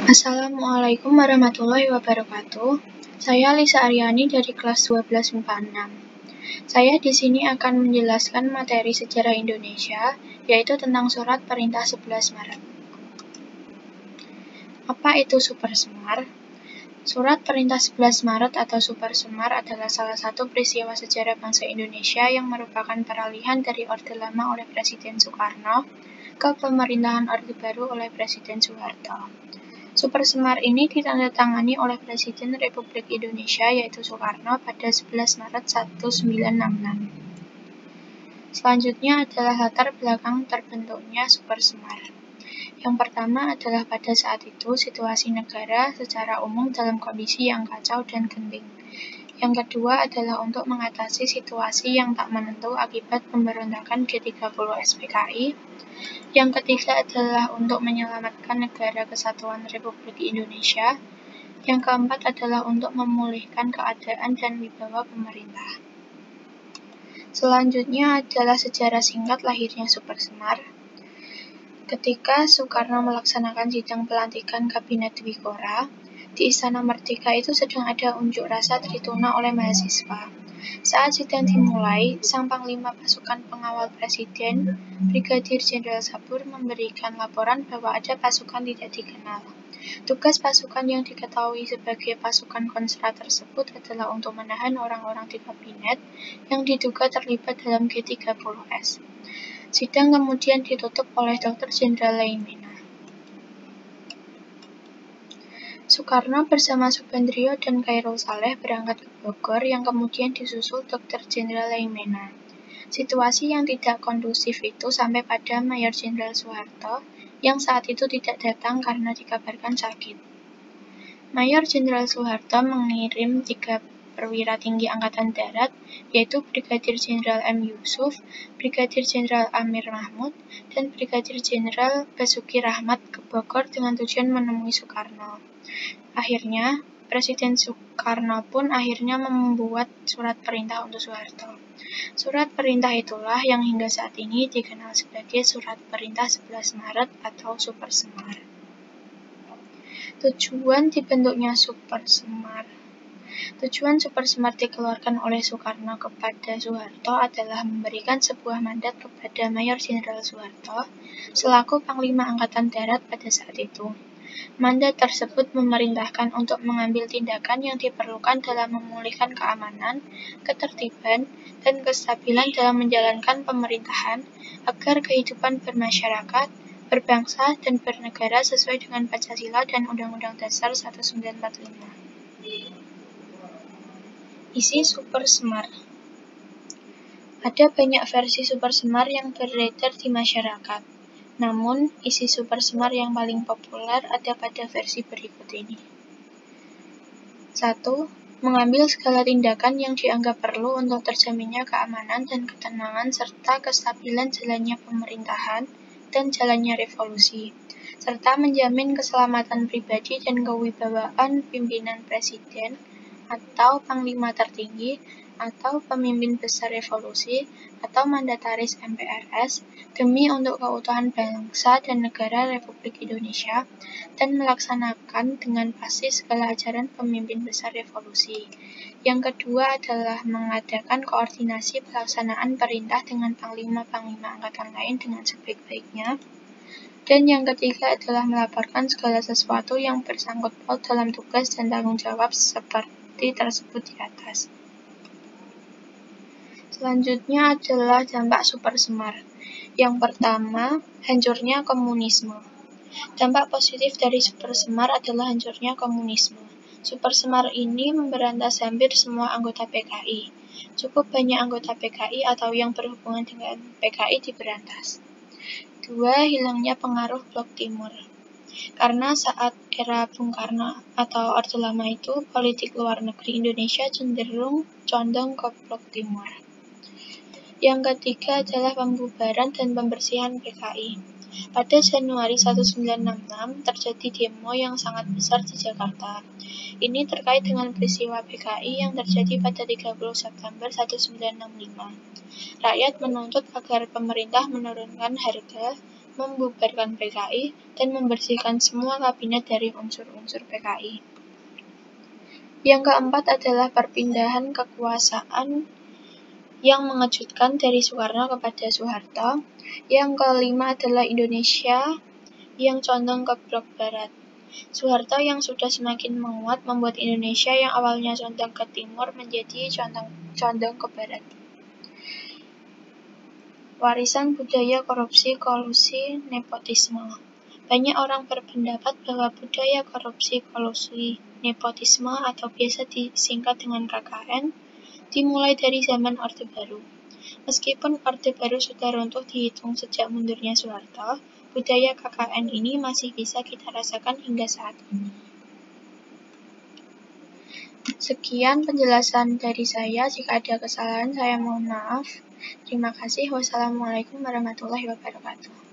Assalamualaikum warahmatullahi wabarakatuh. Saya Lisa Aryani dari kelas 12 MIPA 6. Saya di sini akan menjelaskan materi sejarah Indonesia, yaitu tentang Surat Perintah 11 Maret. Apa itu Super Semar? Surat Perintah 11 Maret atau Super Semar adalah salah satu peristiwa sejarah bangsa Indonesia yang merupakan peralihan dari Orde Lama oleh Presiden Soekarno ke pemerintahan Orde Baru oleh Presiden Soeharto. Super Semar ini ditandatangani oleh Presiden Republik Indonesia yaitu Soekarno pada 11 Maret 1966. Selanjutnya adalah latar belakang terbentuknya Super Semar. Yang pertama adalah pada saat itu situasi negara secara umum dalam kondisi yang kacau dan genting. Yang kedua adalah untuk mengatasi situasi yang tak menentu akibat pemberontakan G30 SPKI. Yang ketiga adalah untuk menyelamatkan negara kesatuan Republik Indonesia. Yang keempat adalah untuk memulihkan keadaan dan wibawa pemerintah. Selanjutnya adalah sejarah singkat lahirnya Super Semar. Ketika Soekarno melaksanakan sidang pelantikan Kabinet Dwikora, di Istana Merdeka itu sedang ada unjuk rasa Trituna oleh mahasiswa. Saat sidang dimulai, sang Panglima Pasukan Pengawal Presiden, Brigadir Jenderal Sabur memberikan laporan bahwa ada pasukan tidak dikenal. Tugas pasukan yang diketahui sebagai pasukan konstra tersebut adalah untuk menahan orang-orang di kabinet yang diduga terlibat dalam G30S. Sidang kemudian ditutup oleh Dr. Jenderal Leimena. Soekarno bersama Subandrio dan Chairul Saleh berangkat ke Bogor yang kemudian disusul Dr. Jenderal Leimena. Situasi yang tidak kondusif itu sampai pada Mayor Jenderal Soeharto yang saat itu tidak datang karena dikabarkan sakit. Mayor Jenderal Soeharto mengirim 3 perwira tinggi Angkatan Darat, yaitu Brigadir Jenderal M. Yusuf, Brigadir Jenderal Amir Mahmud, dan Brigadir Jenderal Basuki Rahmat ke Bogor dengan tujuan menemui Soekarno. Akhirnya, Presiden Soekarno pun akhirnya membuat surat perintah untuk Soeharto. Surat perintah itulah yang hingga saat ini dikenal sebagai Surat Perintah 11 Maret atau Super Semar. Tujuan dibentuknya Super Semar. Tujuan Super Semar dikeluarkan oleh Soekarno kepada Soeharto adalah memberikan sebuah mandat kepada Mayor Jenderal Soeharto selaku Panglima Angkatan Darat pada saat itu. Mandat tersebut memerintahkan untuk mengambil tindakan yang diperlukan dalam memulihkan keamanan, ketertiban, dan kestabilan dalam menjalankan pemerintahan agar kehidupan bermasyarakat, berbangsa, dan bernegara sesuai dengan Pancasila dan Undang-Undang Dasar 1945. Isi Super Semar. Ada banyak versi Super Semar yang beredar di masyarakat. Namun, isi Super Semar yang paling populer ada pada versi berikut ini. 1. Mengambil segala tindakan yang dianggap perlu untuk terjaminnya keamanan dan ketenangan serta kestabilan jalannya pemerintahan dan jalannya revolusi, serta menjamin keselamatan pribadi dan kewibawaan pimpinan presiden atau panglima tertinggi, atau pemimpin besar revolusi, atau mandataris MPRS, demi untuk keutuhan bangsa dan negara Republik Indonesia, dan melaksanakan dengan pasti segala ajaran pemimpin besar revolusi. Yang kedua adalah mengadakan koordinasi pelaksanaan perintah dengan panglima-panglima angkatan lain dengan sebaik-baiknya. Dan yang ketiga adalah melaporkan segala sesuatu yang bersangkut paut dalam tugas dan tanggung jawab seperti tersebut di atas. Selanjutnya adalah dampak Super Semar. Yang pertama, hancurnya komunisme. Dampak positif dari Super Semar adalah hancurnya komunisme. Super Semar ini memberantas hampir semua anggota PKI. Cukup banyak anggota PKI atau yang berhubungan dengan PKI diberantas. 2. Hilangnya pengaruh Blok Timur. Karena saat era Bung Karno atau Orde Lama itu, politik luar negeri Indonesia cenderung condong ke Blok Timur. Yang ketiga adalah pembubaran dan pembersihan PKI. Pada Januari 1966, terjadi demo yang sangat besar di Jakarta. Ini terkait dengan peristiwa PKI yang terjadi pada 30 September 1965. Rakyat menuntut agar pemerintah menurunkan harga, membubarkan PKI, dan membersihkan semua kabinet dari unsur-unsur PKI. Yang keempat adalah perpindahan kekuasaan yang mengejutkan dari Soekarno kepada Soeharto. Yang kelima adalah Indonesia yang condong ke blok barat. Soeharto yang sudah semakin menguat membuat Indonesia yang awalnya condong ke timur menjadi condong ke barat. Warisan budaya korupsi, kolusi, nepotisme. Banyak orang berpendapat bahwa budaya korupsi, kolusi, nepotisme atau biasa disingkat dengan KKN dimulai dari zaman Orde Baru. Meskipun Orde Baru sudah runtuh dihitung sejak mundurnya Soeharto, budaya KKN ini masih bisa kita rasakan hingga saat ini. Sekian penjelasan dari saya. Jika ada kesalahan, saya mohon maaf. Terima kasih. Wassalamualaikum warahmatullahi wabarakatuh.